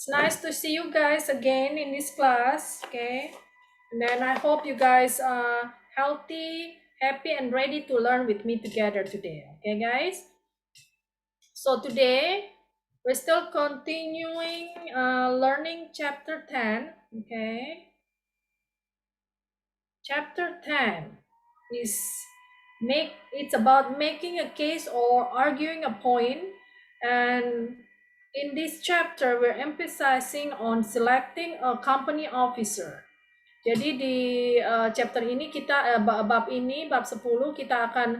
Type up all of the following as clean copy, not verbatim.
It's nice to see you guys again in this class, okay? And then I hope you guys are healthy, happy, and ready to learn with me together today, okay, guys? So today, we're still continuing learning chapter 10, okay? Chapter 10 is it's about making a case or arguing a point, and in this chapter we're emphasizing on selecting a company officer. Jadi di chapter ini kita bab 10 kita akan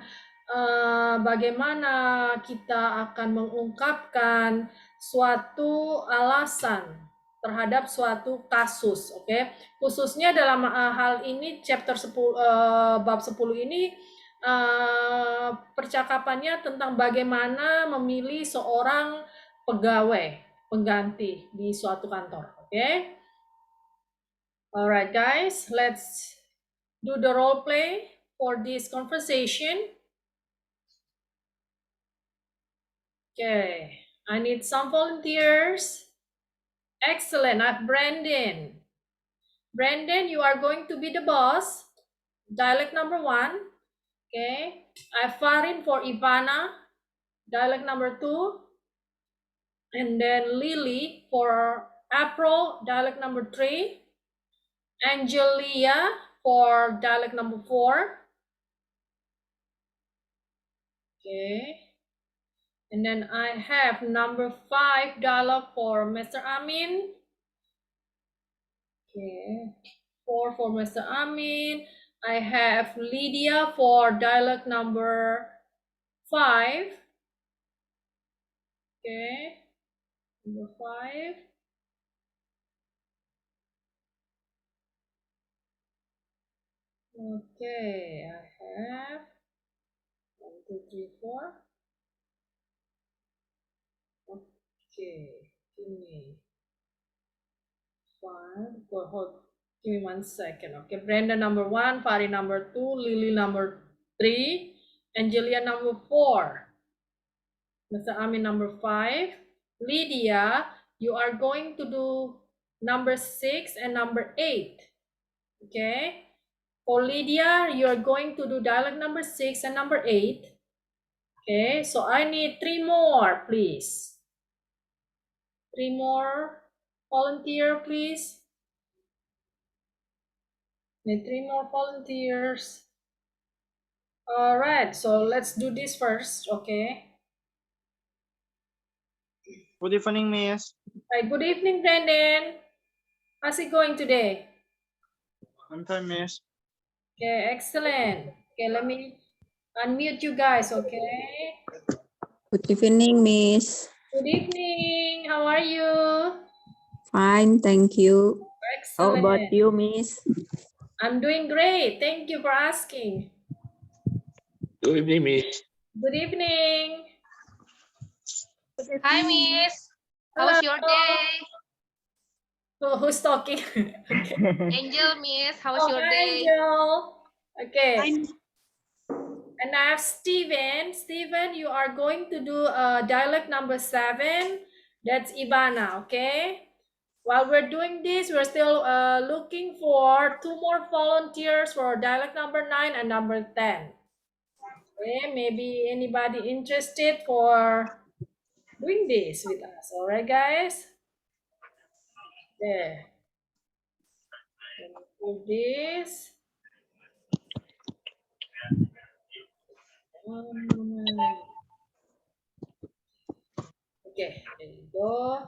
bagaimana kita akan mengungkapkan suatu alasan terhadap suatu kasus, oke? Khususnya dalam hal ini chapter 10 bab 10 ini percakapannya tentang bagaimana memilih seorang pegawai pengganti di suatu kantor, oke? Alright guys, let's do the role play for this conversation. Okay, I need some volunteers. Excellent, at Brandon. Brandon, you are going to be the boss. Dialect number 1. Okay, I have Farin for Ivana. Dialect number 2. And then Lily for April. Dialect number 3. Angelia for dialect number 4. Okay. And then I have number 5 dialogue for Mr. Amin. Okay. 4 for Mr. Amin. I have Lydia for dialogue number 5. Okay. Number 5. Okay, I have 1, 2, 3, 4. Okay, give me 5. Give me 1 second. Okay, Brenda number 1, Fari number 2, Lily number 3, Angelia number 4, Mr. Amin number 5. Lydia, you are going to do number 6 and number 8. Okay. For Lydia, you are going to do dialogue number 6 and number 8. Okay, so I need 3 more, please. 3 more volunteer, please. Need 3 more volunteers. All right, so let's do this first, okay? Good evening, Miss. Hi, good evening, Brandon. How's it going today? I'm fine, Miss. Okay, excellent. Okay, let me unmute you guys, okay? Good evening, Miss. Good evening. How are you? Fine, thank you. How Excellent. about you, Miss? I'm doing great. Thank you for asking. Good evening, Miss. Good evening. Hi, Miss. How was your day? Who's talking? Okay. Angel, Miss. How was your Hi, day? Angel. Okay. And I have Steven. Steven, you are going to do dialect number 7. That's Ivana, okay? While we're doing this, we're still looking for 2 more volunteers for dialect number 9 and number 10. Okay, maybe anybody interested for doing this with us. All right, guys? There. Let me do this. Okay, there you go.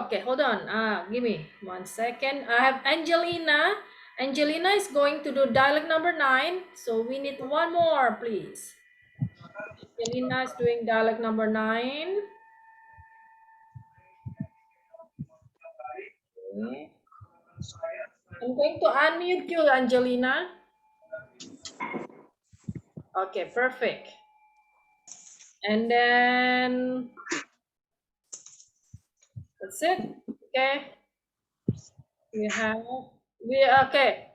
Okay, hold on. Give me 1 second. I have Angelina. Angelina is going to do dialect number 9. So we need 1 more, please. Angelina is doing dialect number 9. Okay. I'm going to unmute you, Angelina. Okay, perfect. And then that's it. Okay. Okay.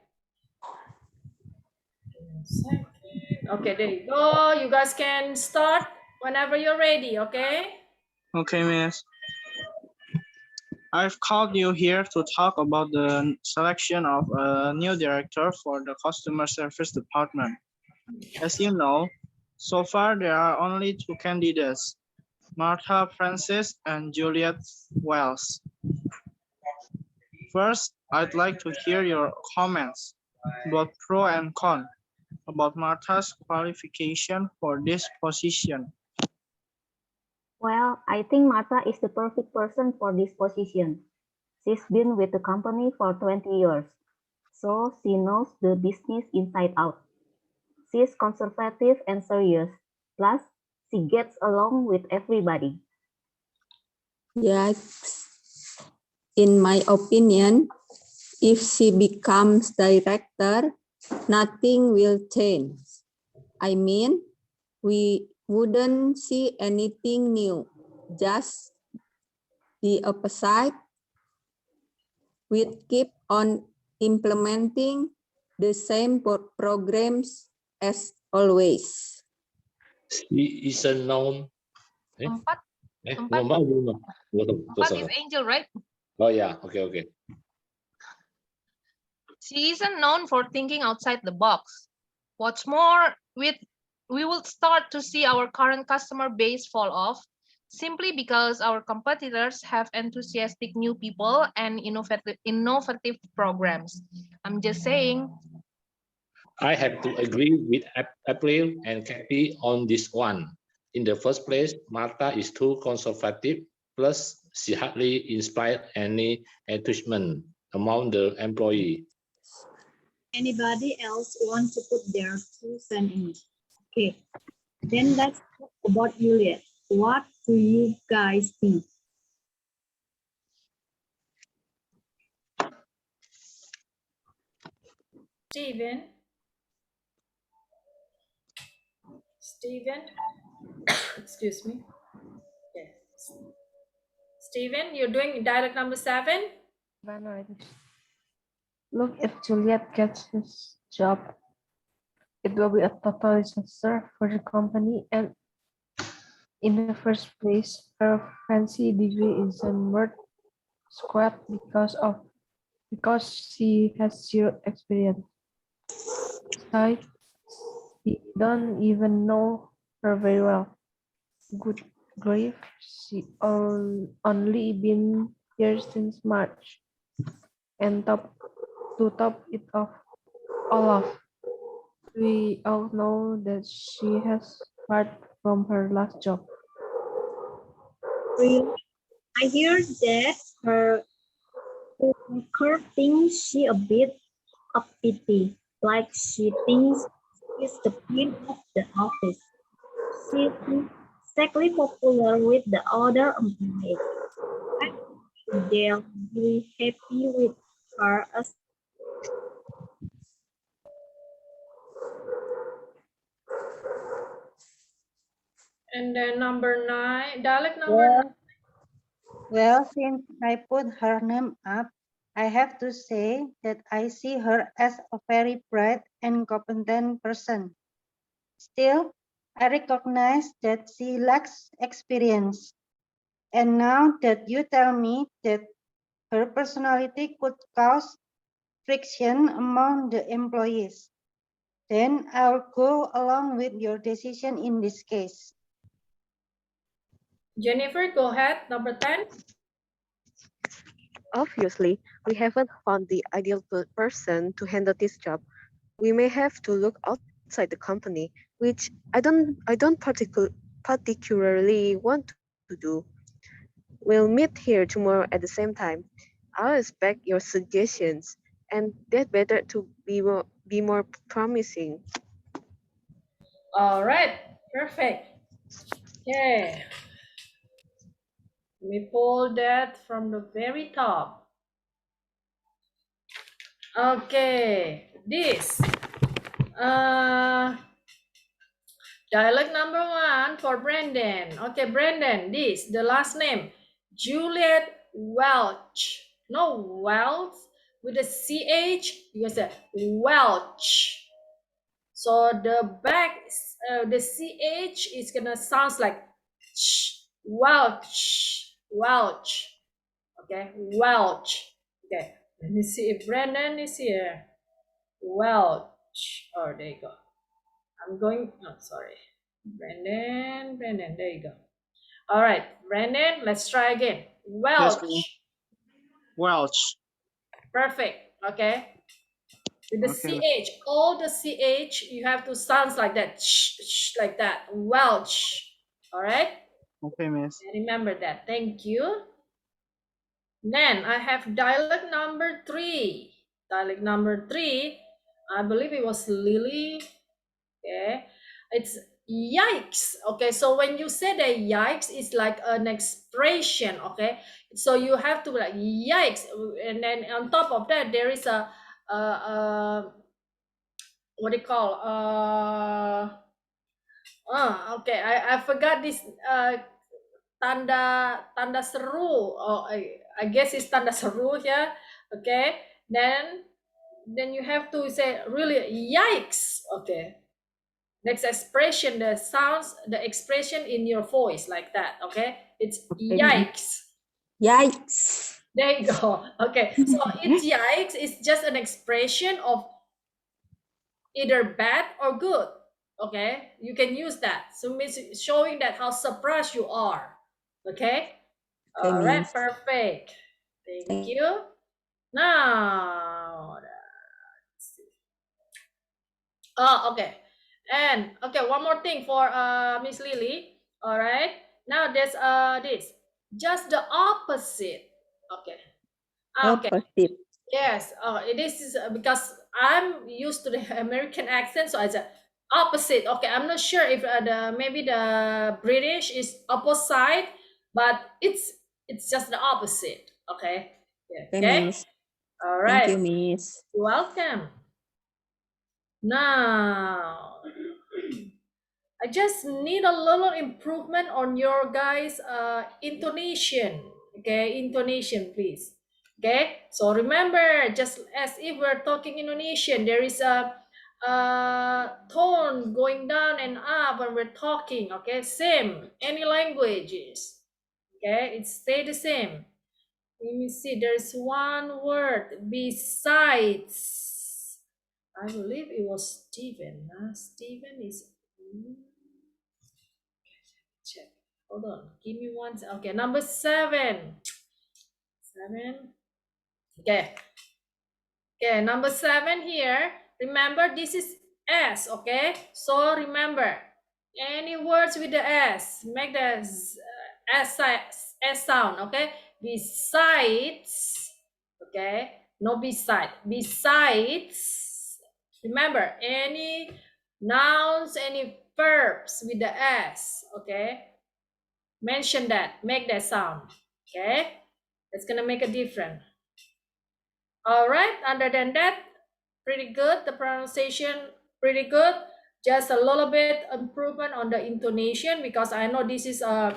1 second. Okay, there you go. You guys can start whenever you're ready, okay? Okay, Miss. I've called you here to talk about the selection of a new director for the customer service department. As you know, so far there are only two candidates, Martha Francis and Juliet Wells. First, I'd like to hear your comments, both pro and con, about Martha's qualification for this position. Well, I think Martha is the perfect person for this position. She's been with the company for 20 years, so she knows the business inside out. She's conservative and serious, plus she gets along with everybody. Yes, in my opinion, if she becomes director, nothing will change. I mean, we wouldn't see anything new, just the opposite. We'd keep on implementing the same programs as always. She is a known. Empat. Empat. Ngomong belum? Empat is angel, right? Oh yeah, okay. She isn't known for thinking outside the box. What's more, we will start to see our current customer base fall off simply because our competitors have enthusiastic new people and innovative programs. I'm just saying. I have to agree with April and Kathy on this one. In the first place, Martha is too conservative, plus she hardly inspired any enthusiasm among the employees. Anybody else want to put their 2 cents in? Okay, then let's talk about Juliet. What do you guys think? Steven, excuse me. Okay. Steven, you're doing dialect number 7? Look, if Juliet gets his job, it will be a total disaster for the company. And in the first place, her fancy degree isn't worth squat because she has zero experience. Besides, we don't even know her very well. Good grief, she only been here since March. And to top it off, we all know that she has fired from her last job. Really? I hear that her coworker thinks she a bit uppity, like she thinks she's the queen of the office. She isn't exactly popular with the other employees. I think they'll be happy with her as And then number 9, dialect number 9. Well, since I put her name up, I have to say that I see her as a very bright and competent person. Still, I recognize that she lacks experience. And now that you tell me that her personality could cause friction among the employees, then I'll go along with your decision in this case. Jennifer, go ahead, number 10. Obviously, we haven't found the ideal person to handle this job. We may have to look outside the company, which I don't particularly want to do. We'll meet here tomorrow at the same time. I'll expect your suggestions, and that better to be more promising. All right, perfect. Okay. Let me pull that from the very top. Okay, this. Dialect number 1 for Brandon. Okay, Brandon, this, the last name, Juliet Welch. No, Welch with a CH, you say Welch. So the back, the CH is gonna sound like ch, Welch, Welch. Okay, Welch. Okay, let me see if Brandon is here. Welch. Oh, there you go. I'm going. Oh, sorry. Brandon. There you go. All right, Brandon. Let's try again. Yes, ma'am. Welch. Welch. Perfect. Okay. With the Okay, ch, all the ch, you have to sounds like that. Like that. Welch. All right. okay, miss. Remember that. Thank you. Then I have dialect number 3. Dialect number 3, I believe it was Lily. Okay, it's yikes. Okay, so when you say that yikes, it's like an expression. Okay, so you have to like yikes, and then on top of that, there is a what do you call okay, I forgot this tanda seru. Oh, I guess it's tanda seru here. Okay, then you have to say really yikes. Okay, next expression, the sounds, the expression in your voice like that. Okay, it's Okay, Miss. yikes. Yikes. There you go. Okay, so it's yikes. It's just an expression of either bad or good. Okay, you can use that. So means showing that how surprised you are. Okay. Okay, All right. Miss. Perfect. Thank Thank- you. Now, okay. And okay, one more thing for Miss Lily. All right. Now there's this. Just the opposite. Okay. Okay. Opposite. Yes. This is because I'm used to the American accent, so I said opposite. Okay. I'm not sure if the maybe the British is opposite, but it's just the opposite. Okay. Yeah, Okay, okay. Miss. All Thank right. you, Miss. You're welcome. Now, I just need a little improvement on your guys' intonation. Okay, intonation, please. Okay, so remember, just as if we're talking Indonesian, there is tone going down and up when we're talking. Okay, same any languages. Okay, it stay the same. Let me see. There's one word besides. I believe it was Steven. Steven is. Check. Hold on. Give me one. Okay, number 7. 7. Okay. Okay, number 7 here. Remember, this is S. Okay. So remember, any words with the S, make the S sound. Okay. Besides. Okay. No beside. Besides. Remember, any nouns, any verbs with the S. Okay. Mention that, make that sound. Okay, it's gonna make a difference. All right, other than that, pretty good. The pronunciation pretty good. Just a little bit improvement on the intonation, because I know this is uh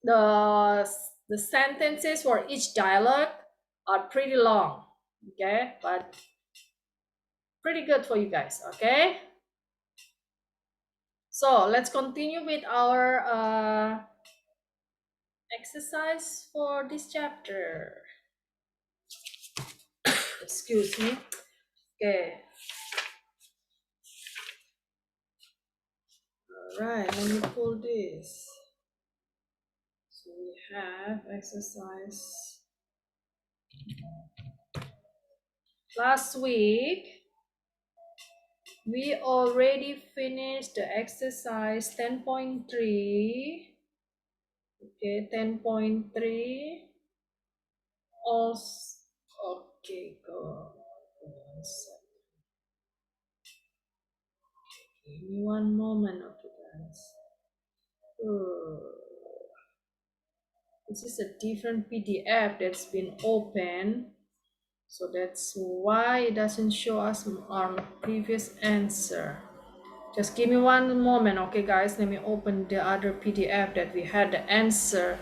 the sentences for each dialogue are pretty long. Okay, but pretty good for you guys. Okay, so let's continue with our exercise for this chapter. Excuse me. Okay. All right. Let me pull this. So we have exercise. Last week, we already finished the exercise 10.3. Okay, 10.3. Also, okay, go. One sec. Give me one moment, okay, guys. This is a different PDF that's been opened. So that's why it doesn't show us our previous answer. Just give me one moment, okay guys? Let me open the other PDF that we had the answer.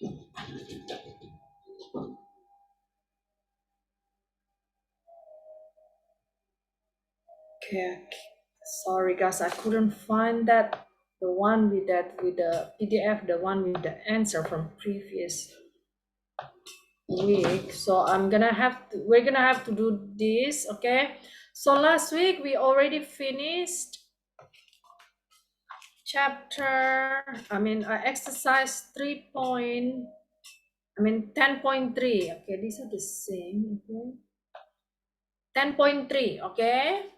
Okay. Sorry guys, I couldn't find that the one with the PDF, the one with the answer from previous week. So we're gonna have to do this. Okay. So last week we already finished chapter, exercise 10.3. Okay, these are the same. Okay, 10.3. Okay,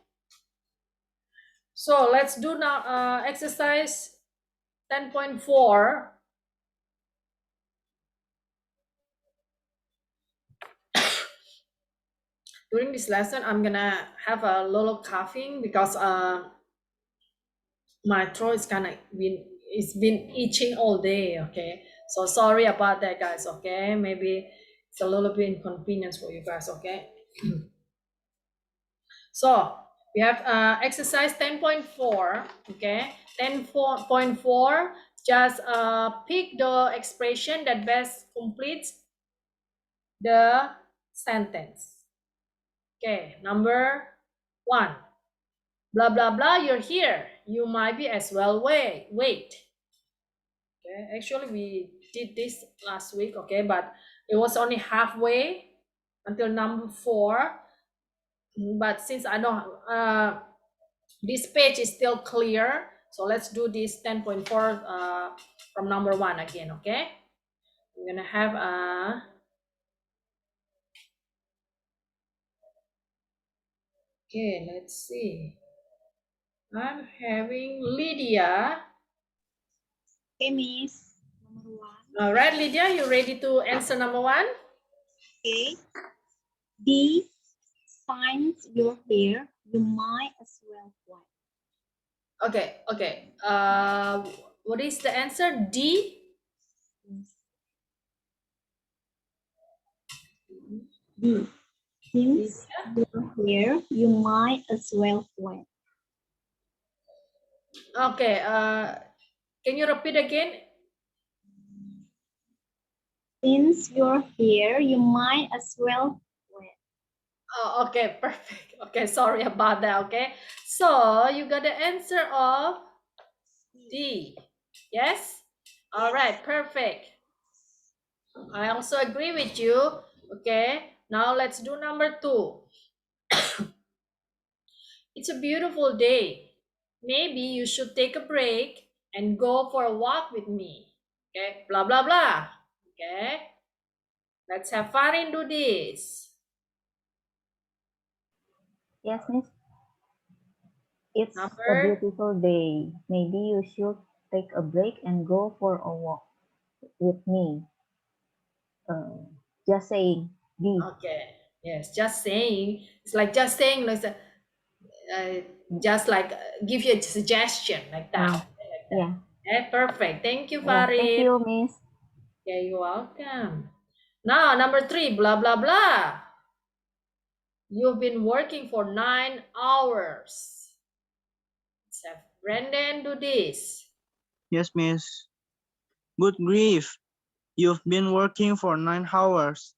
so let's do now exercise 10.4. During this lesson I'm gonna have a little coughing because my throat is kind of been itching all day. Okay, so sorry about that guys. Okay, maybe it's a little bit inconvenience for you guys. Okay. So we have exercise 10.4. Okay, 10.4, just pick the expression that best completes the sentence. Okay, number 1, blah blah blah, you're here, you might be as well wait. Okay, actually we did this last week. Okay, but it was only halfway until number 4. But since I don't this page is still clear, so let's do this 10.4 from number 1 again. Okay, we're gonna have okay, let's see, I'm having Lydia. Okay, Miss. Number 1. All right, Lydia, you ready to answer number 1? Okay. D, since you're here, you might as well wait. Okay. What is the answer? D. D, since you're here, you might as well wait. Okay. Can you repeat again? Since you're here, you might as well wait. Oh, okay, perfect. Okay, sorry about that. Okay, so you got the answer of D. Yes. All right, perfect. I also agree with you. Okay, now let's do number 2. It's a beautiful day. Maybe you should take a break and go for a walk with me. Okay, blah blah blah. Okay, let's have Farin do this. Yes, Miss. It's a Number, beautiful day. Maybe you should take a break and go for a walk with me. Just saying. B. okay, yes, just saying. It's like just saying, like, just like give you a suggestion like that. Yeah. Okay, perfect. Thank you, Yeah. Thank Farin. you, Miss. Yeah, you're welcome. Now, number 3, blah, blah, blah. You've been working for 9 hours. Let's have Brendan do this. Yes, Miss. Good grief. You've been working for 9 hours.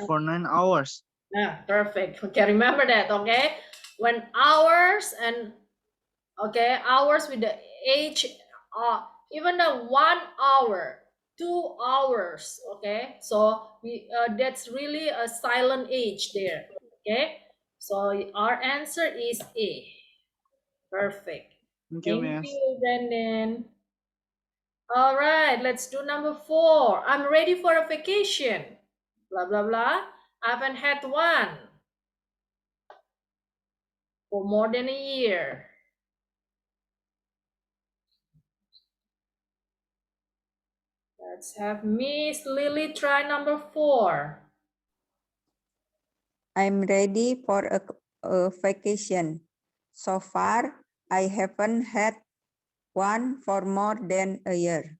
For 9 hours. Yeah, perfect. Okay, remember that, okay? When hours and, okay, hours with the H, even the 1 hour, 2 hours, okay? So we that's really a silent H there, okay? So our answer is A. Perfect. Thank you, Thank Miss. you, Brendan. All right, let's do number 4. I'm ready for a vacation. Blah, blah, blah. I haven't had one for more than a year. Let's have Miss Lily try number 4. I'm ready for a vacation. So far, I haven't had one for more than a year.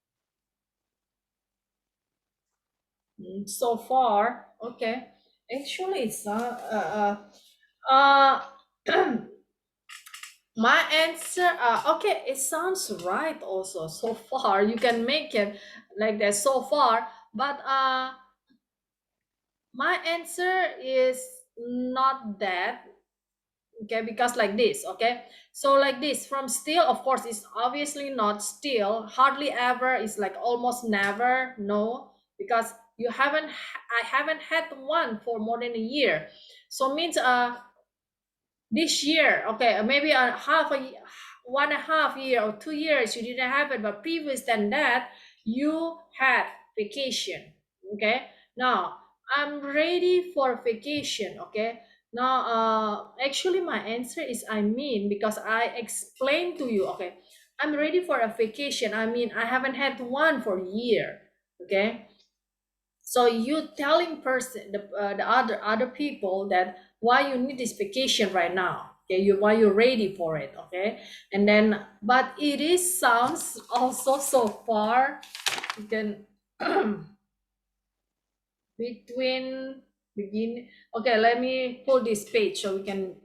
So far, okay. Actually, it's uh, my answer, okay, it sounds right also. So far, you can make it like that. So far, but my answer is not that. Okay, because like this. Okay, so like this, from still, of course, is obviously not still. Hardly ever is like almost never. No, because I haven't had one for more than a year. So means this year, okay, maybe a half a 1.5 year or 2 years you didn't have it, but previous than that you had vacation. Okay, now I'm ready for vacation. Okay, now actually my answer is I mean, because I explained to you. Okay, I'm ready for a vacation. I mean, I haven't had one for a year. Okay, so you telling person the other people that why you need this vacation right now. Okay, you why you're ready for it. Okay, and then but it is sounds also so far you can between begin. Okay, let me pull this page so we can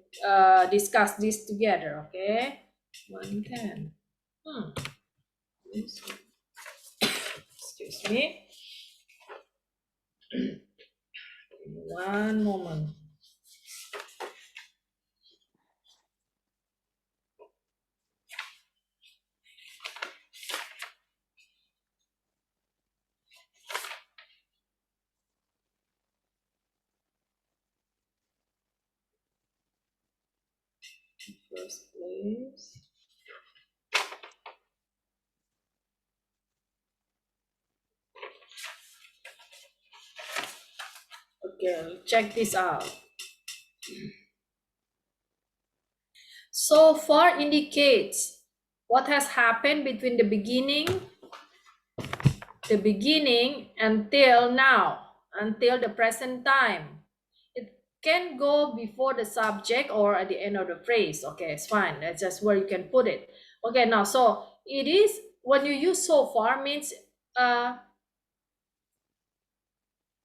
discuss this together. Okay, 110. Excuse me, one moment. First place. Okay, check this out. So far indicates what has happened between the beginning until now, until the present time. It can go before the subject or at the end of the phrase. Okay, it's fine. That's just where you can put it. Okay, now so it is when you use so far means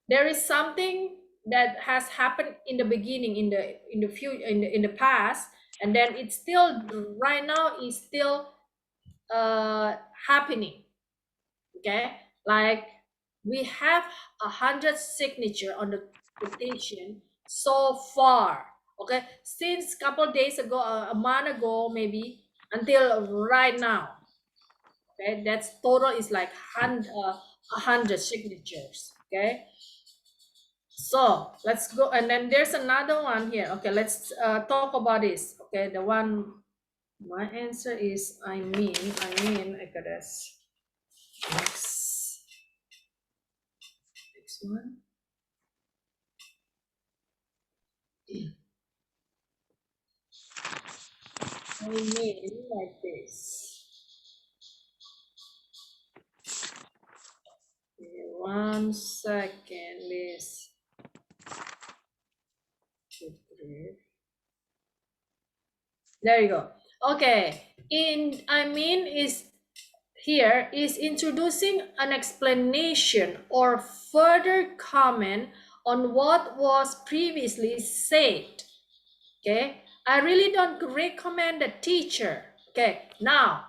there is something that has happened in the beginning, in the few in the past, and then it's still right now is still happening. Okay, like we have 100 signature on the petition so far. Okay, since couple days ago, a month ago maybe, until right now. Okay, that's total is like 100 signatures. Okay, so let's go, and then there's another one here. Okay, let's talk about this. Okay, the one my answer is I got this. Next one. I mean like this. Okay, 1 second, this. 2, 3. There you go. Okay, in I mean is here is introducing an explanation or further comment on what was previously said. Okay, I really don't recommend the teacher. Okay, now,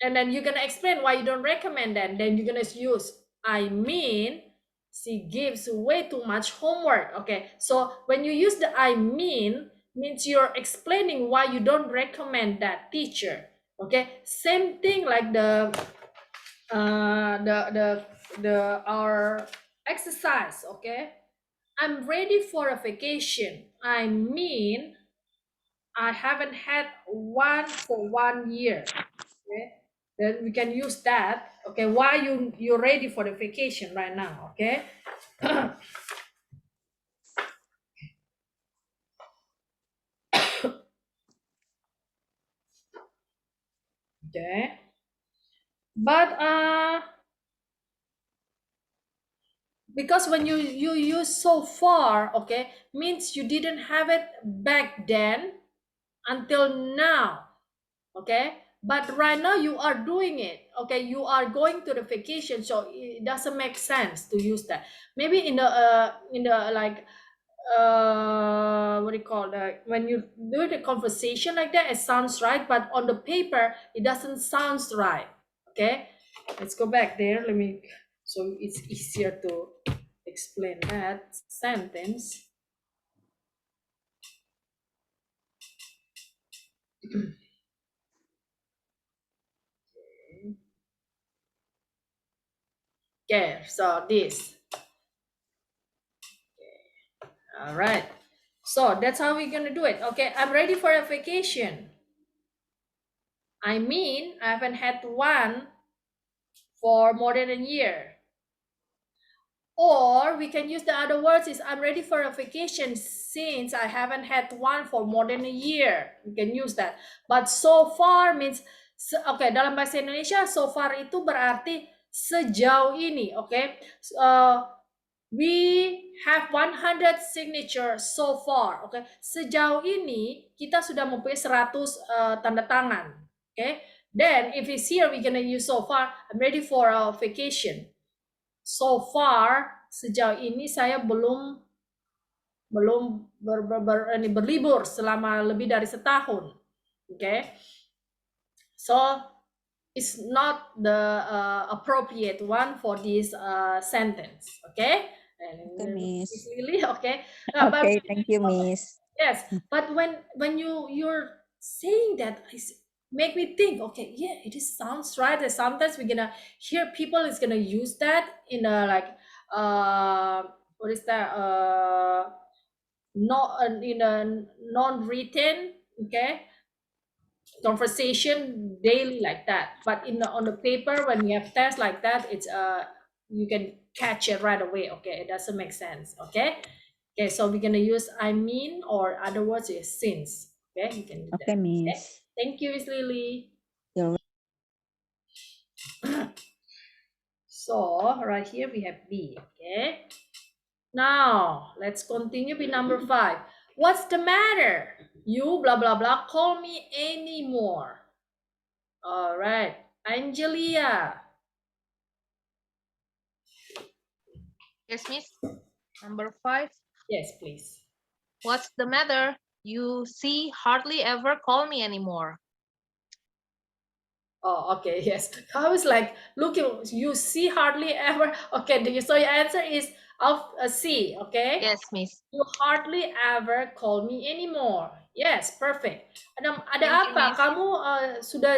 and then you're gonna explain why you don't recommend that. Then you're gonna use I mean she gives way too much homework. Okay, so when you use the I means you're explaining why you don't recommend that teacher. Okay, same thing like the our exercise. Okay, I'm ready for a vacation. I mean I haven't had one for 1 year. Okay, then we can use that. Okay, why you're ready for the vacation right now. Okay. Okay, but because when you use so far, okay, means you didn't have it back then until now. Okay, but right now you are doing it. Okay, you are going to the vacation, so it doesn't make sense to use that. Maybe in the like what do you call that, when you do the conversation like that it sounds right, but on the paper it doesn't sound right. Okay, let's go back there. Let me so it's easier to explain that sentence. Okay, so this. All right. So that's how we're gonna do it. Okay, I'm ready for a vacation. I mean, I haven't had one for more than a year. Or we can use the other words is I'm ready for a vacation since I haven't had one for more than a year. We can use that. But so far means okay, dalam bahasa Indonesia so far itu berarti sejauh ini, okay? We have 100 signature so far, okay? Sejauh ini kita sudah mempunyai 100 tanda tangan, okay? Then if it's here we're gonna use so far. I'm ready for a vacation. So far sejauh ini saya belum berlibur selama lebih dari setahun. Okay, so it's not the appropriate one for this sentence. Okay, Okay, Miss. Lily. Okay, Okay, thank you, Miss. yes, but when you're saying that, make me think. Okay, yeah, it is sounds right. And sometimes we're gonna hear people is gonna use that in a like what is that not in a non-written conversation daily like that. But on the paper when you have tests like that, it's you can catch it right away. Okay, it doesn't make sense. Okay. Okay, so we're gonna use I mean, or other words is since. Okay, you can do that. Okay, Miss. Thank you, Miss Lily. You're So right here we have B. Okay. Now let's continue with number 5. What's the matter? You blah blah blah call me anymore. All right, Angelia. Yes, Miss. Number 5. Yes, please. What's the matter? You see, hardly ever call me anymore. Oh, okay, yes. I was like, look, you see hardly ever. Okay, so your answer is of C, okay? Yes, Miss. You hardly ever call me anymore. Yes, perfect. Ada Thank you, apa? Miss. Kamu sudah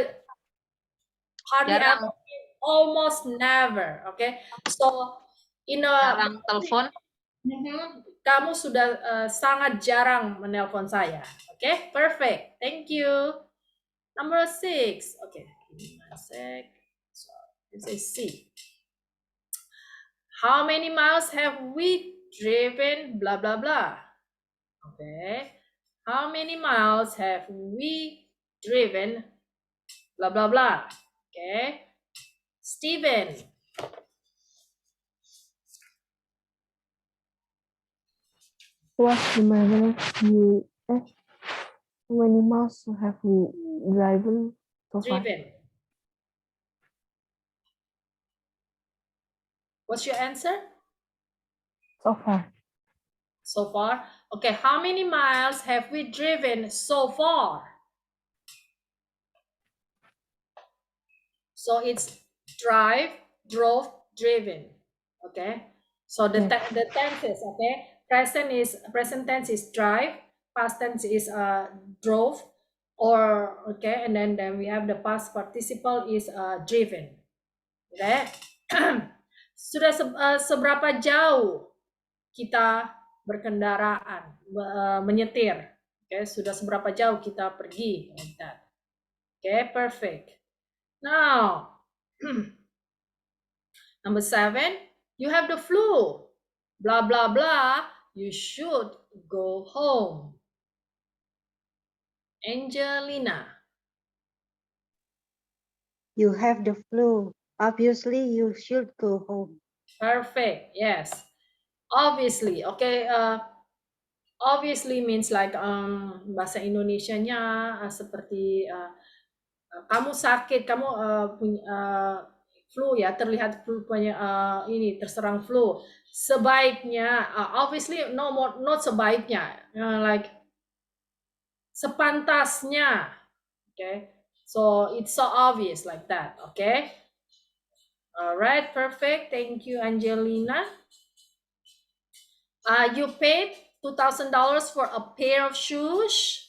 hardly Jarang. ever, almost never, okay? So in a Jarang telepon. kamu sudah sangat jarang menelpon saya. Okay, perfect. Thank you. Number 6. Okay, give me 1 sec. So this is C. How many miles have we driven? Blah blah blah. Okay. How many miles have we driven? Blah blah blah. Okay. Steven. What's the matter? You how many miles have you driven so far? Driven. What's your answer? So far. So far. Okay, how many miles have we driven so far? So it's drive, drove, driven. Okay. So the tenses, okay. Present tense is drive, past tense is drove, or okay, and then we have the past participle is driven. Okay. Sudah seberapa jauh kita berkendaraan, menyetir? Okay, sudah seberapa jauh kita pergi? Like that. Okay, perfect. Now, number 7, you have the flu. Blah, blah, blah. You should go home. Angelina. You have the flu. Obviously, you should go home. Perfect. Yes. Obviously. Okay. Obviously means like bahasa Indonesianya seperti kamu sakit, kamu punya flu ya, terlihat flu punya ini terserang flu. Sebaiknya, obviously not sebaiknya, like sepantasnya. Okay, so it's so obvious like that. Okay, All right, perfect. Thank you, Angelina. You paid $2,000 for a pair of shoes.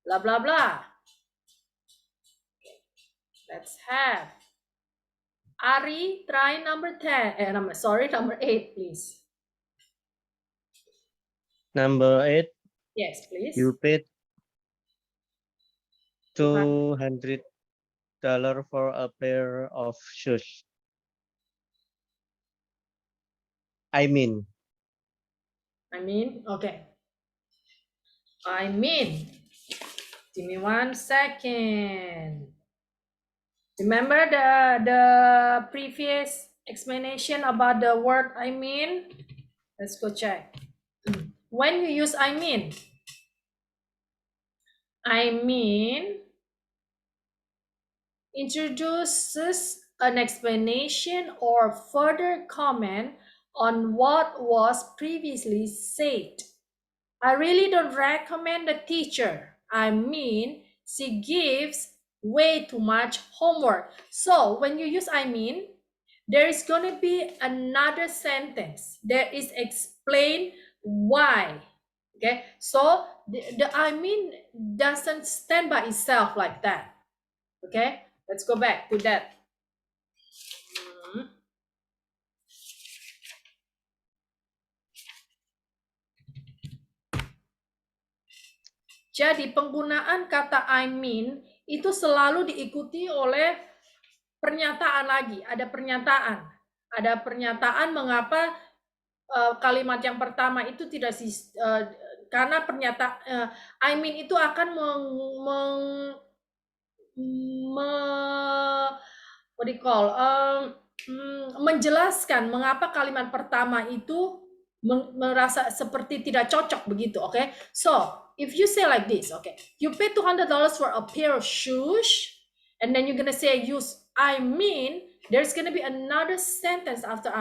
Blah, blah, blah. Let's have Ari, try number 10. Number 8, please. Number 8, Yes, please. you paid $200. $200 for a pair of shoes. I mean, Okay. Give me 1 second. Remember the previous explanation about the word I mean? Let's go check. When you use I mean introduces an explanation or further comment on what was previously said. I really don't recommend the teacher. She gives way too much homework. So when you use there is going to be another sentence. There is explain why. Okay, so the doesn't stand by itself like that. Okay, let's go back to that. Jadi penggunaan kata itu selalu diikuti oleh pernyataan lagi. Ada pernyataan mengapa kalimat yang pertama itu tidak karena pernyataan itu akan menjelaskan mengapa kalimat pertama itu merasa seperti tidak cocok begitu. Okay, so if you say like this, okay, you pay $200 for a pair of shoes, and then you're gonna say use there's gonna be another sentence after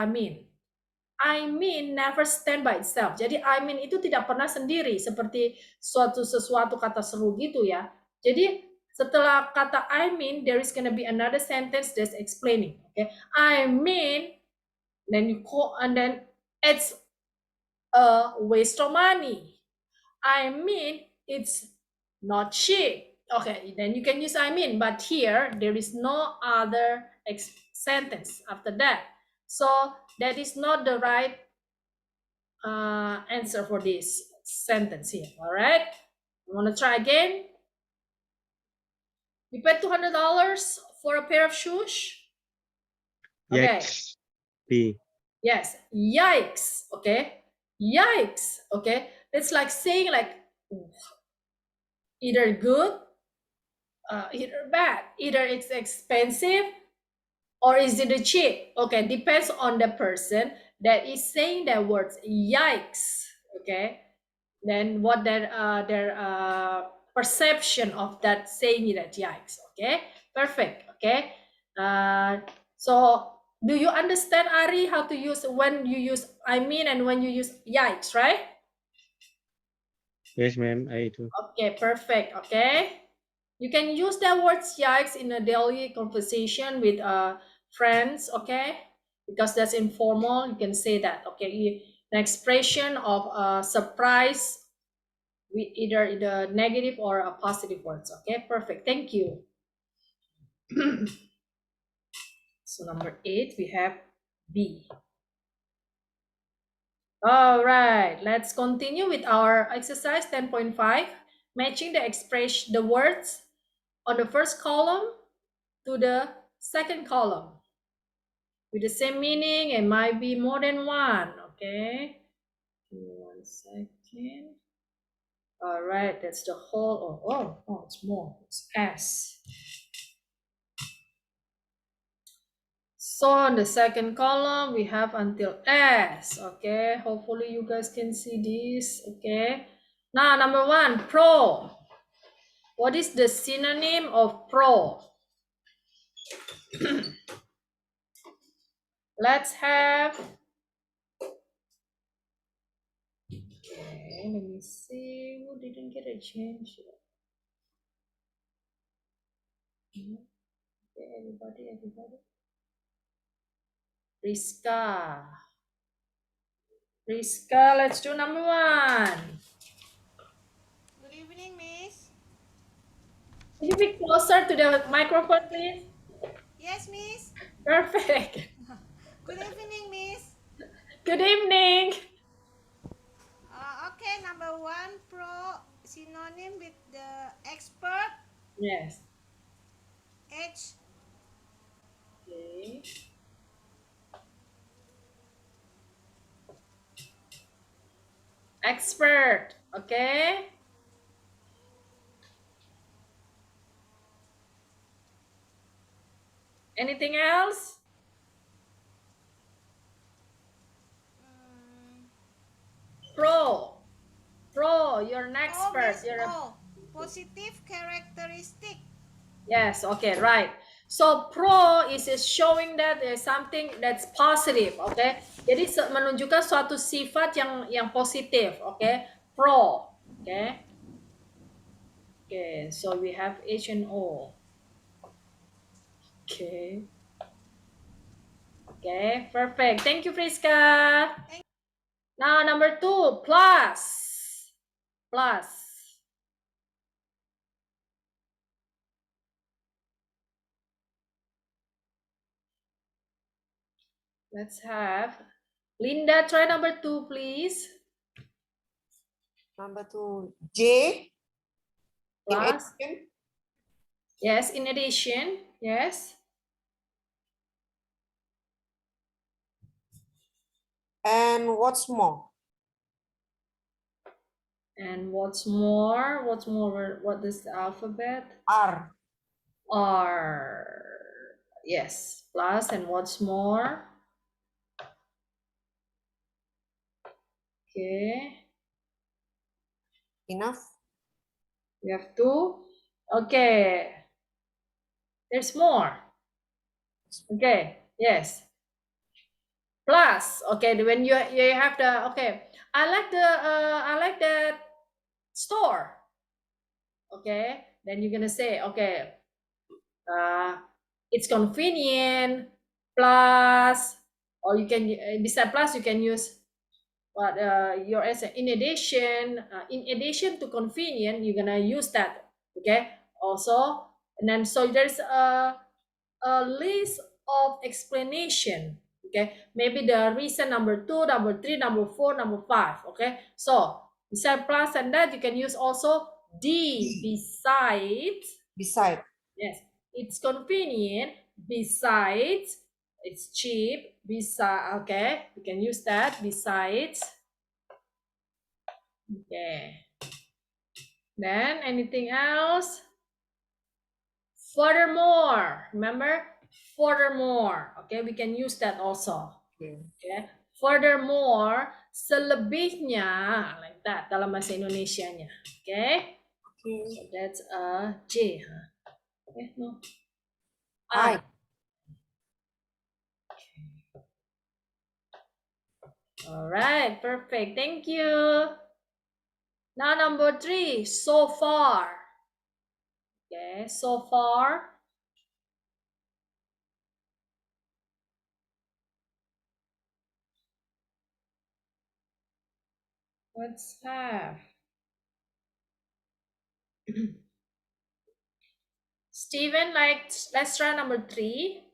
never stand by itself. Jadi itu tidak pernah sendiri seperti sesuatu kata seru gitu ya. Jadi setelah kata there is gonna be another sentence that's explaining. Okay, then you call, and then it's a waste of money. It's not cheap. Okay, then you can use but here there is no other sentence after that. So that is not the right answer for this sentence here. All right, I want to try again. You paid $200 for a pair of shoes. Okay. yikes. B. Yes, yikes. Okay, yikes. Okay, it's like saying like either good, either bad, either it's expensive or is it cheap. Okay, depends on the person that is saying the words yikes. Okay, then what their perception of that saying that yikes. Okay, perfect. Okay, so do you understand, Ari, how to use when you use and when you use yikes, right? Yes, ma'am, I do. Okay, perfect. Okay, you can use the words yikes in a daily conversation with friends. Okay, because that's informal, you can say that. Okay, an expression of surprise with either the negative or a positive words. Okay, perfect. Thank you. So number 8, we have B. All right, let's continue with our exercise 10.5, matching the words on the first column to the second column with the same meaning. It might be more than one. Okay, give me 1 second. All right, that's the whole. Oh, it's more. It's S. So on the second column, we have until S. Okay, hopefully you guys can see this. Okay, now number 1, pro. What is the synonym of pro? Let's have. Okay, let me see who didn't get a change. Okay, everybody. Rizka. Rizka, let's do number 1. Good evening, Miss. Can you be closer to the microphone, please? Yes, Miss. Perfect. Good evening, Miss. Good evening. Okay, number 1, pro synonym with the expert, Yes. H, Okay. Expert. Okay. Anything else? Pro. Pro, you're an O, expert. Miss You're a O, positive characteristic. yes, okay, right. So pro is showing that there's something that's positive, okay? Jadi menunjukkan suatu sifat yang positif, okay? Pro, okay? Okay, so we have H and O. Okay. Okay, perfect. Thank you, Friska. Now number 2, plus. Plus. Let's have Linda try number 2, please. Number 2, J. In Plus. addition, Yes, in addition. Yes. and what's more? And what's more? What's more? What is the alphabet? R. R. Yes. Plus and what's more? Okay. Enough. We have 2. Okay. There's more. Okay. Yes. Plus. Okay. When you have the okay. I like the store. Okay. Then you're gonna say okay. It's convenient. Plus, or you can beside plus you can use what your essay. In addition to convenient, you're gonna use that. Okay. Also, and then so there's a list of explanation. Okay, maybe the reason number 2, number 3, number 4, number 5. Okay, so beside plus and that you can use also D. Besides. Beside. Yes, it's convenient. Besides, it's cheap. Beside, okay, you can use that. Besides, okay. Then anything else? Furthermore, remember? Furthermore, okay, we can use that also. Okay. Furthermore, selebihnya, like that dalam bahasa Indonesianya. Okay. So that's a J. Huh? Okay, no. I. All right, perfect. Thank you. Now number 3, so far. Okay, so far. Let's have Steven, like, let's try number 3.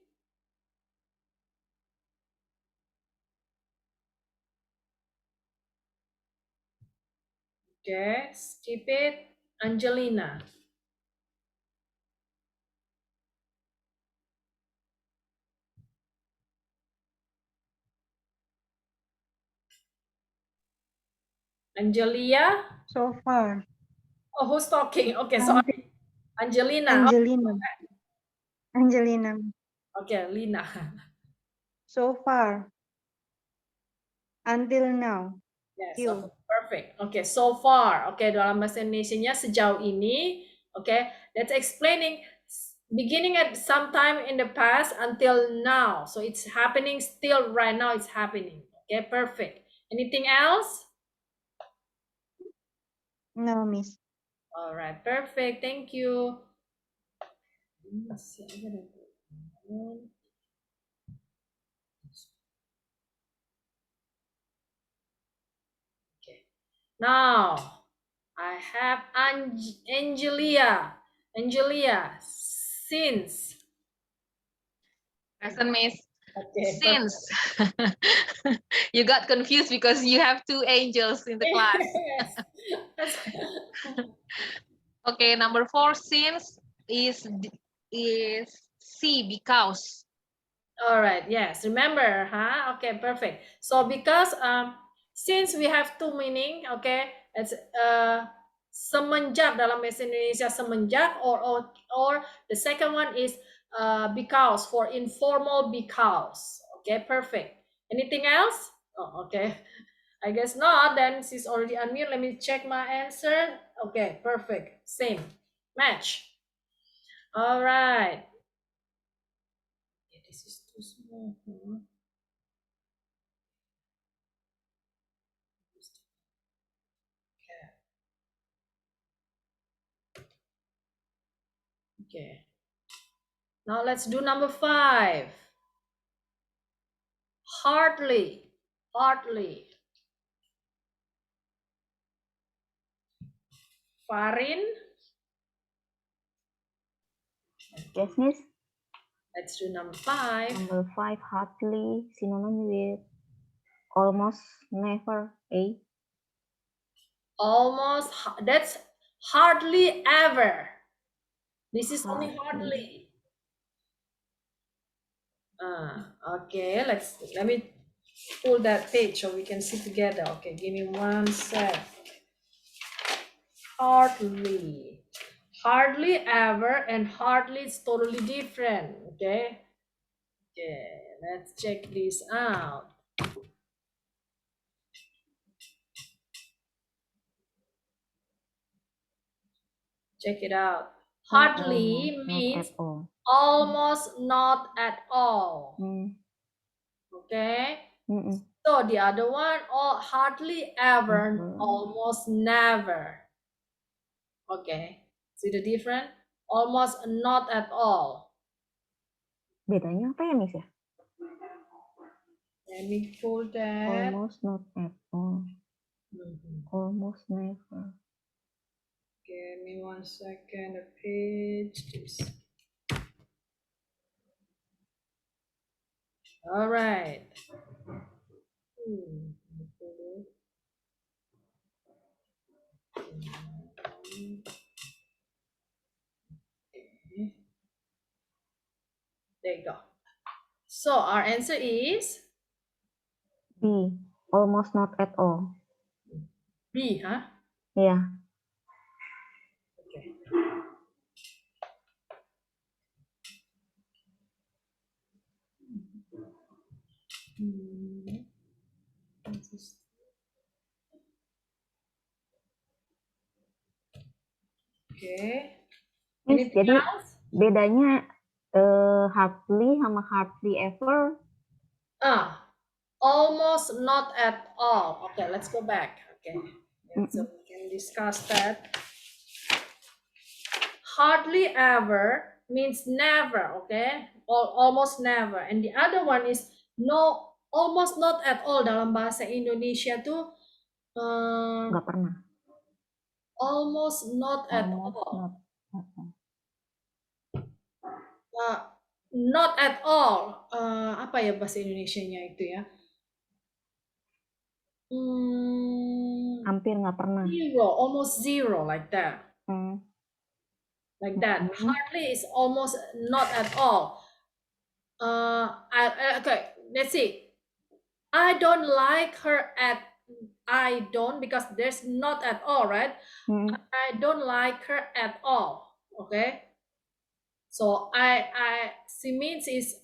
Okay, skip it. Angelina. Angelia. So far. Oh, who's talking? Okay, Ang- sorry. Angelina. Angelina. Angelina. Okay, Lina. So far. Until now. Yes, You. okay, perfect. Okay, so far. Okay, dalam bahasa Indonesianya sejauh ini. Okay, that's explaining beginning at sometime in the past until now. So it's happening still right now. It's happening. Okay, perfect. Anything else? No, miss. All right, perfect. Thank you. Now I have Angelia. Angelia, since. Present, Miss. Okay, perfect. Since. You got confused because you have two angels in the class. Yes. Okay, number 4, since is C, because. All right, yes, remember, huh? Okay, perfect. So because since we have two meaning, okay, it's semenjak dalam bahasa Indonesia semenjak, or the second one is because, for informal because. Okay, perfect. Anything else? Oh, okay. I guess not. Then she's already unmute. Let me check my answer. Okay, perfect. Same. Match. All right. Yeah, this is too small. Okay. Now let's do number 5. Hardly. Hardly. Farin. Yes, Miss. Let's do number 5. Number 5, hardly synonym with almost never. A. Almost. That's hardly ever. This is only hardly. Okay. Let me pull that page so we can see together. Okay, give me one sec. Hardly. Hardly ever and hardly is totally different. Okay. Okay, let's check this out. Check it out. Hardly means Not at all. almost not at all. Mm. Okay. Mm-mm. So the other one, hardly ever, almost never. Okay. See the difference? Almost not at all. Bedanya apa ya, Miss ya? Let me pull that. Almost not at all. Almost never. Give me 1 second. The page. This. All right. There you go. So our answer is B. Almost not at all. B, huh? Yeah. Okay. Okay. Miss, Anything jadi else? bedanya hardly sama hardly ever. Almost not at all. Okay, let's go back. Okay. So we can discuss that. Hardly ever means never, okay? Or almost never. And the other one is no, almost not at all. Dalam bahasa Indonesia tuh Nggak pernah. almost not at Almost all. not at all. Not at all. Apa ya bahasa Indonesianya itu ya? Hampir nggak pernah. Zero, almost zero, like that. Like that. Hardly is almost not at all. Okay, let's see. I don't like her at. I don't, because there's not at all, right? I don't like her at all. Okay. So she means is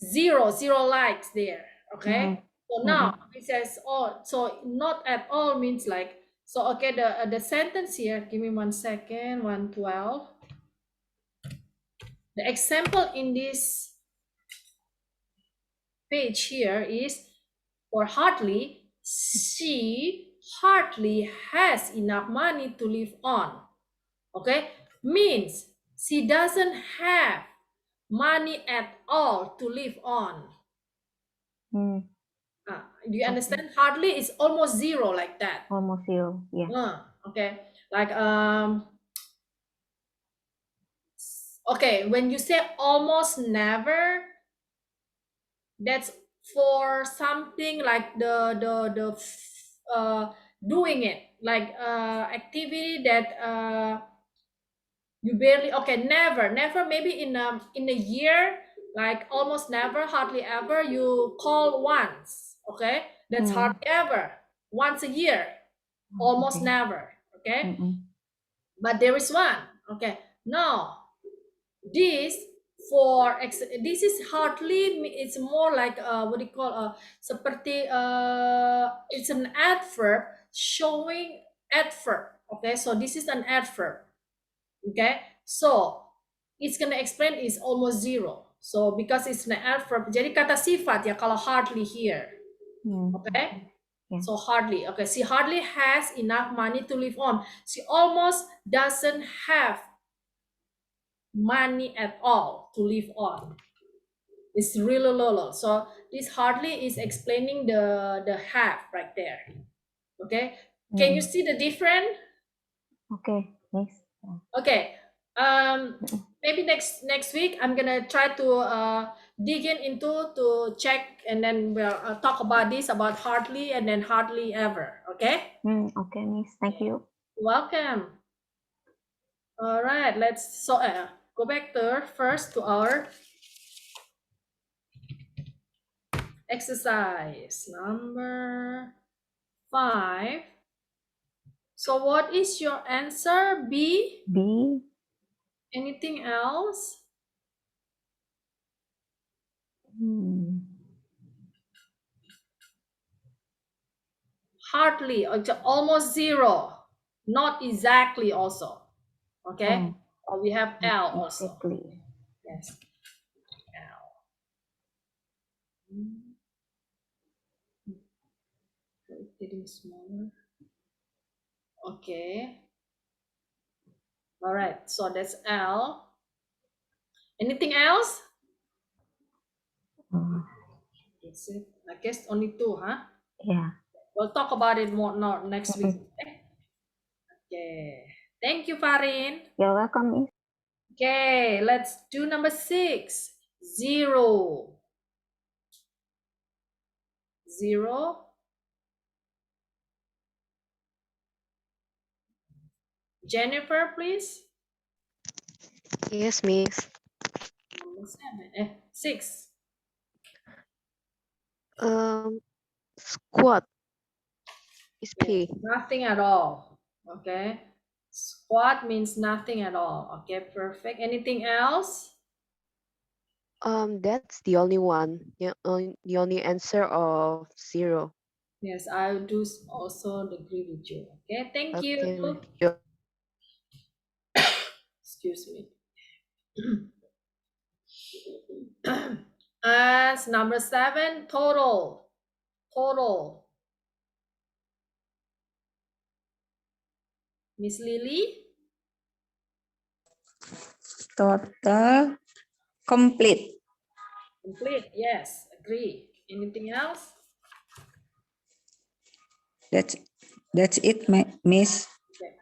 zero likes there. Okay. So now it says so not at all means like, so okay, the sentence here, give me 1 second. 112. The example in this page here is for hardly, she hardly has enough money to live on. Okay, means she doesn't have money at all to live on. Do you understand? Hardly is almost zero, like that. Almost zero. Yeah. Okay. Like okay, when you say almost never, that's for something like the doing it, like activity that you barely, okay, never maybe in a year, like almost never, hardly ever, you call once. Okay, that's hardly ever, once a year, almost never. Okay, but there is one. Okay, no, this this is hardly, it's more like what do you call seperti it's an adverb showing adverb. Okay, so this is an adverb. Okay, so it's gonna explain is almost zero. So because it's an adverb, jadi kata sifat ya kalau hardly here. Okay, Yeah. so hardly. Okay, she hardly has enough money to live on. She almost doesn't have money at all to live on. It's really low. So this hardly is explaining the have right there. Okay, can you see the difference? Okay. Next. Okay, maybe next week I'm gonna try to dig into to check, and then we'll talk about this, about hardly and then hardly ever. Okay, Okay, Miss. Thank you. welcome. All right, let's go back to first to our exercise number 5. So what is your answer? B? B. Anything else? Hardly, almost zero. Not exactly also. Okay? Or we have L also. Exactly. Yes. L. It's getting smaller. Okay. All right. So that's L. Anything else? That's it. I guess only 2, huh? Yeah. We'll talk about it more next week. Okay. Okay. Thank you, Farin. You're welcome, Miss. Okay, let's do number 6. 0. 0. Jennifer, please. Yes, Miss. Number 7. 6. Squat is P. Nothing at all. Okay. Squat means nothing at all. Okay, perfect. Anything else? That's the only one. Yeah, the only answer of 0. Yes, I do also agree with you. Okay, thank you. Okay. Excuse me. As number 7, total. Total. Miss Lily? Total complete. Complete, yes, agree. Anything else? That's it, Miss. Okay.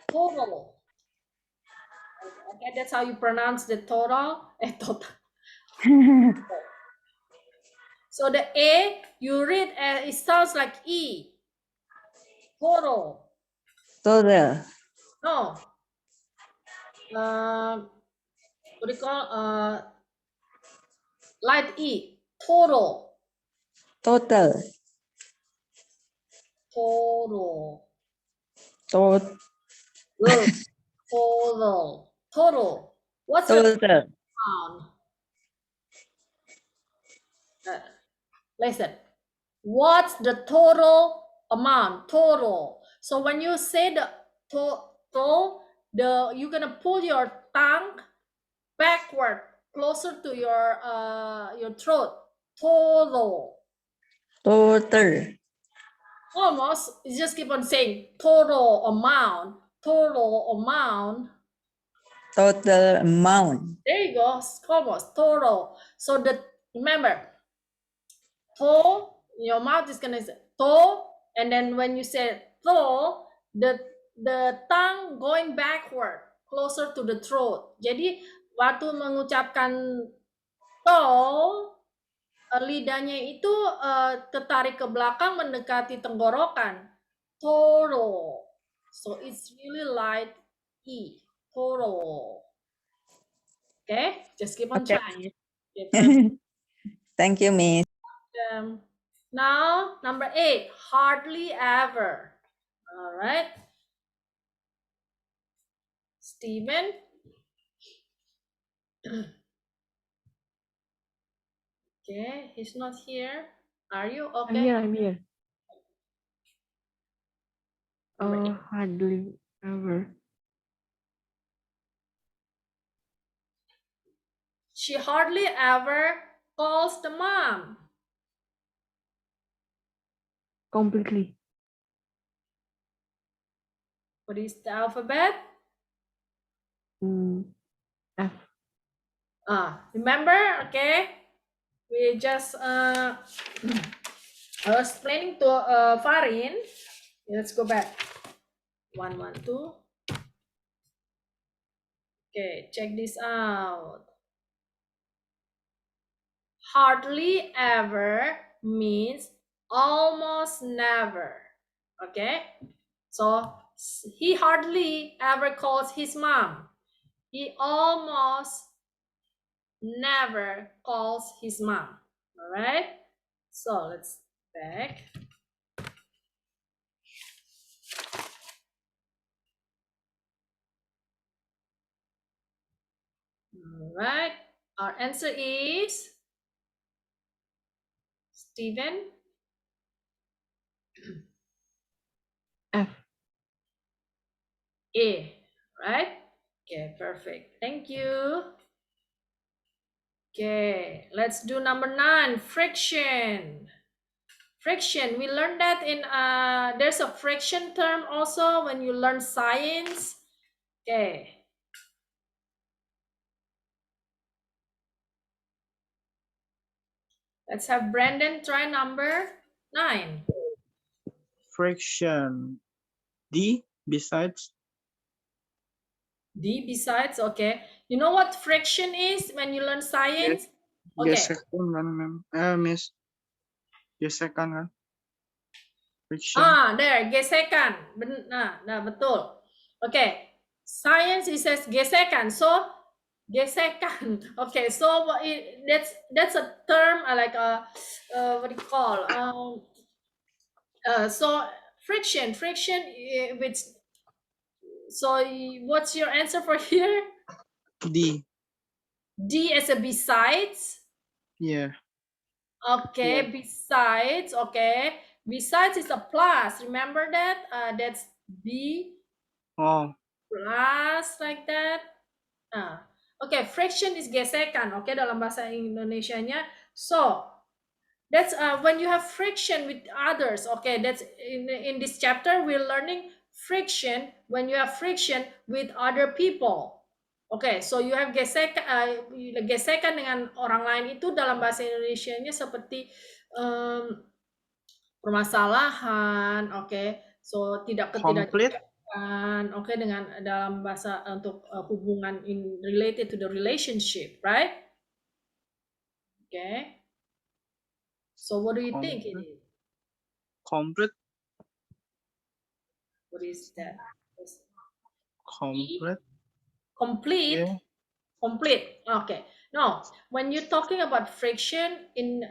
Total. Okay, that's how you pronounce the total. Total. So the A, you read, it sounds like E. Total. Total. No. What do you call? Light E. Total. Total. Total. Total. Total. Total. What's the Total. sound? Listen. What's the total amount? Total. So when you say the total, you're gonna pull your tongue backward, closer to your throat. Total. Total. Almost. You just keep on saying total amount. Total amount. Total amount. There you go. Almost total. So remember, to, your mouth is gonna say to, and then when you say to, the tongue going backward, closer to the throat. Jadi waktu mengucapkan to, lidahnya itu tertarik ke belakang mendekati tenggorokan. Toro. So it's really light E. Toro. Okay, just keep on Okay. trying. Okay, perfect. Thank you, Miss. Now, number 8, hardly ever. All right. Stephen. Okay, he's not here. Are you okay? I'm here. Number 8. Hardly ever. She hardly ever calls the mom. Completely. What is the alphabet? F. Remember, okay? We just I was explaining to Farin. Let's go back. 1, 1, 2. Okay, check this out. Hardly ever means almost never. Okay, so he hardly ever calls his mom. He almost never calls his mom. All right, so let's back. All right, our answer is Stephen. F. A, right? Okay, perfect. Thank you. Okay, let's do number 9, friction. Friction, we learned that in, there's a friction term also when you learn science. Okay. Let's have Brandon try number 9. Friction. D besides. D besides, okay. You know what friction is when you learn science? Okay. Gesekan kan, ma'am. Miss. Gesekan kan. Friction. There, gesekan. Nah, betul. Okay. Science it says gesekan. So gesekan. Okay, so that's a term like a what do you call? So friction, which. So what's your answer for here? D. D as a besides. Yeah. Okay, Yeah. besides. Okay, besides is a plus. Remember that? That's B. Oh. Plus like that. Okay, friction is gesekan. Okay, dalam bahasa Indonesianya. So that's when you have friction with others. Okay, that's in this chapter we're learning friction when you have friction with other people. Okay, so you have gesekan dengan orang lain itu dalam bahasa Indonesianya seperti permasalahan. Okay, so ketidakjelasan. Okay, dengan dalam bahasa untuk hubungan related to the relationship, right? Okay. So what do you think it is? Complete. What is that? Complete. Complete. Yeah. Complete. Okay. Now, when you're talking about friction in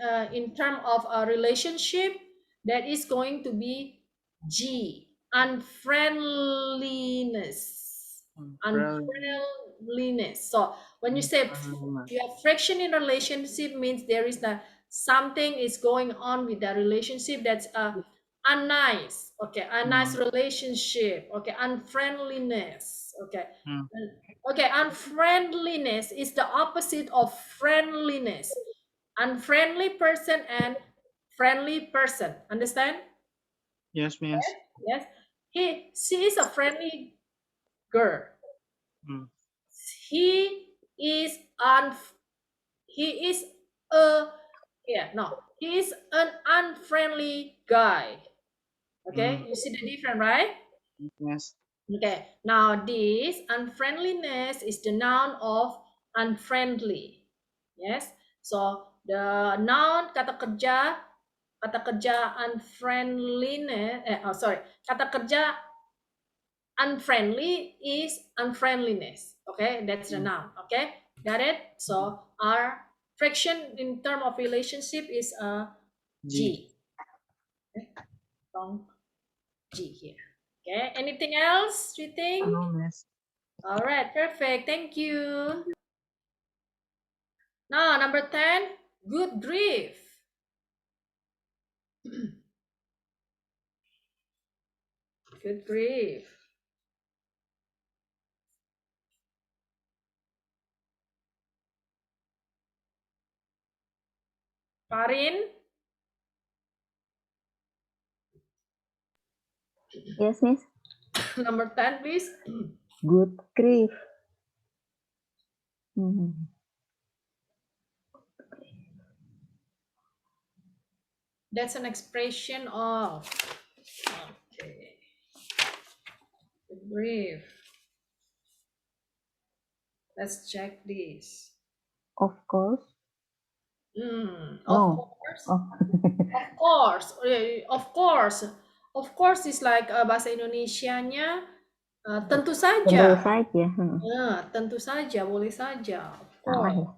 term of a relationship, that is going to be G. Unfriendliness. Unfriendliness. So when you say you have friction in relationship, means there is something is going on with the relationship that's unnice. Okay, unnice relationship. Okay, unfriendliness. Okay. Okay, unfriendliness is the opposite of friendliness. Unfriendly person and friendly person. Understand? Yes, miss. Yes. She is a friendly girl. He is he is a Yeah, no, he is an unfriendly guy. Okay, you see the difference, right? Yes. Okay, now this unfriendliness is the noun of unfriendly. Yes, so the noun kata kerja unfriendliness, kata kerja unfriendly is unfriendliness. Okay, that's the noun. Okay, got it? So our fraction in term of relationship is a G. G. Okay, long G here. Okay, anything else do you think? No, miss. All right, perfect. Thank you. Now, number 10, good grief. Good grief. Farin, Yes, Miss. number 10, please. Good grief. Hmm. That's an expression of, okay, good grief. Let's check this. Of course. Of No. course. Oh. Of course. Of course. Of course is like bahasa Indonesianya tentu Tentu saja. saja. Tentu saja, boleh saja. Of Salah ya. course.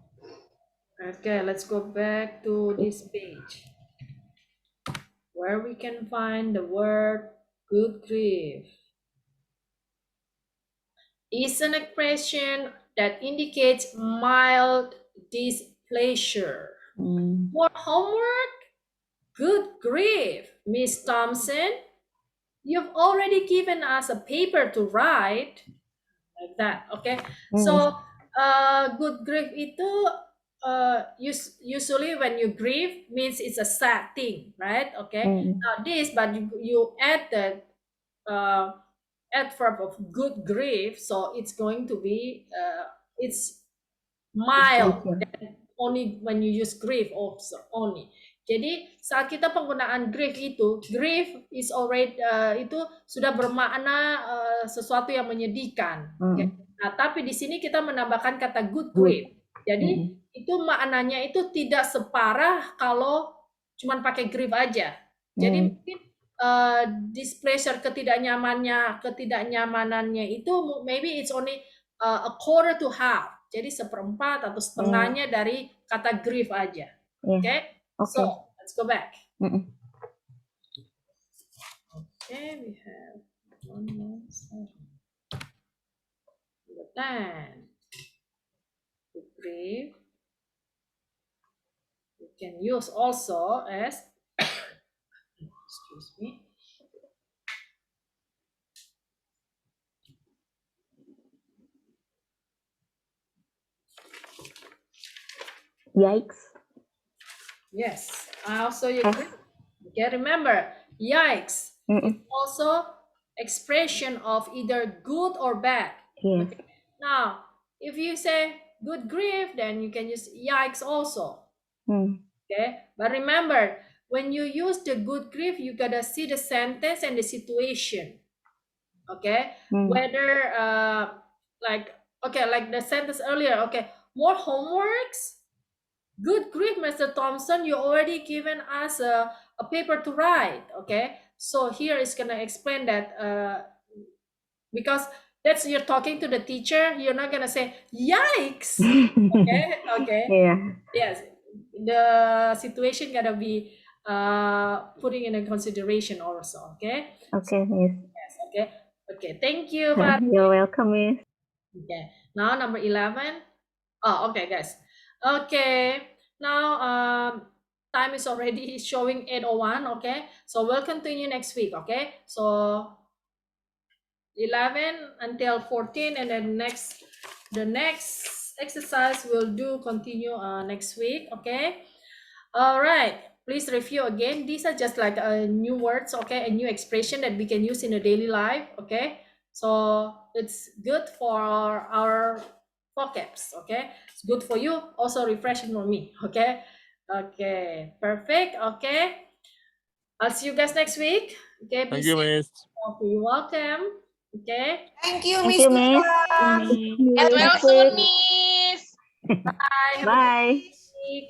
Okay, let's go back to this page where we can find the word good grief. Is an expression that indicates mild displeasure. More homework? Good grief, Miss Thompson. You've already given us a paper to write. Like that, okay? So, good grief itu usually when you grieve means it's a sad thing, right? Okay. Now this, but you add the adverb of good grief, so it's going to be it's mild than only when you use grief also only. Jadi saat kita penggunaan grief itu, grief is already itu sudah bermakna sesuatu yang menyedihkan. Okay? Nah, tapi di sini kita menambahkan kata good grief. Jadi itu maknanya itu tidak separah kalau cuman pakai grief aja. Jadi mungkin displeasure ketidaknyamanannya itu maybe it's only a quarter to half. Jadi seperempat atau setengahnya dari kata grief aja. Okay? So, let's go back. Okay, we have 117. 10. To grief. You can use also as, excuse me. Yikes. Yes, I also agree. Okay, remember, yikes is also expression of either good or bad. Yes. Okay. Now, if you say good grief, then you can use yikes also. Okay, but remember, when you use the good grief, you gotta see the sentence and the situation. Okay, whether like the sentence earlier. Okay, more homeworks. Good grief, Mr. Thompson, you already given us a paper to write. Okay, so here is gonna explain that because that's you're talking to the teacher, you're not gonna say yikes. Okay. Yeah. Yes, the situation gotta be putting in a consideration also. Okay. Okay, Miss. Yes. Okay, thank you. You're welcome, Miss. Okay, now number 11. Oh, okay, guys. Okay, now time is already showing 8:01. Okay, so we'll continue next week. Okay, so 11 until 14, and then the next exercise we'll do continue next week. Okay, all right, please review again. These are just like new words, okay, a new expression that we can use in a daily life. Okay, so it's good for our vocabs. Okay, it's good for you, also refreshing for me. Okay, Okay, perfect. Okay. I'll see you guys next week. Okay, be Thank you, safe. Miss. Okay, you're welcome. Okay. Thank you, Thank Miss you, Miss. Mira. Get Next well week. soon, Miss. Bye. Have a good Bye. week.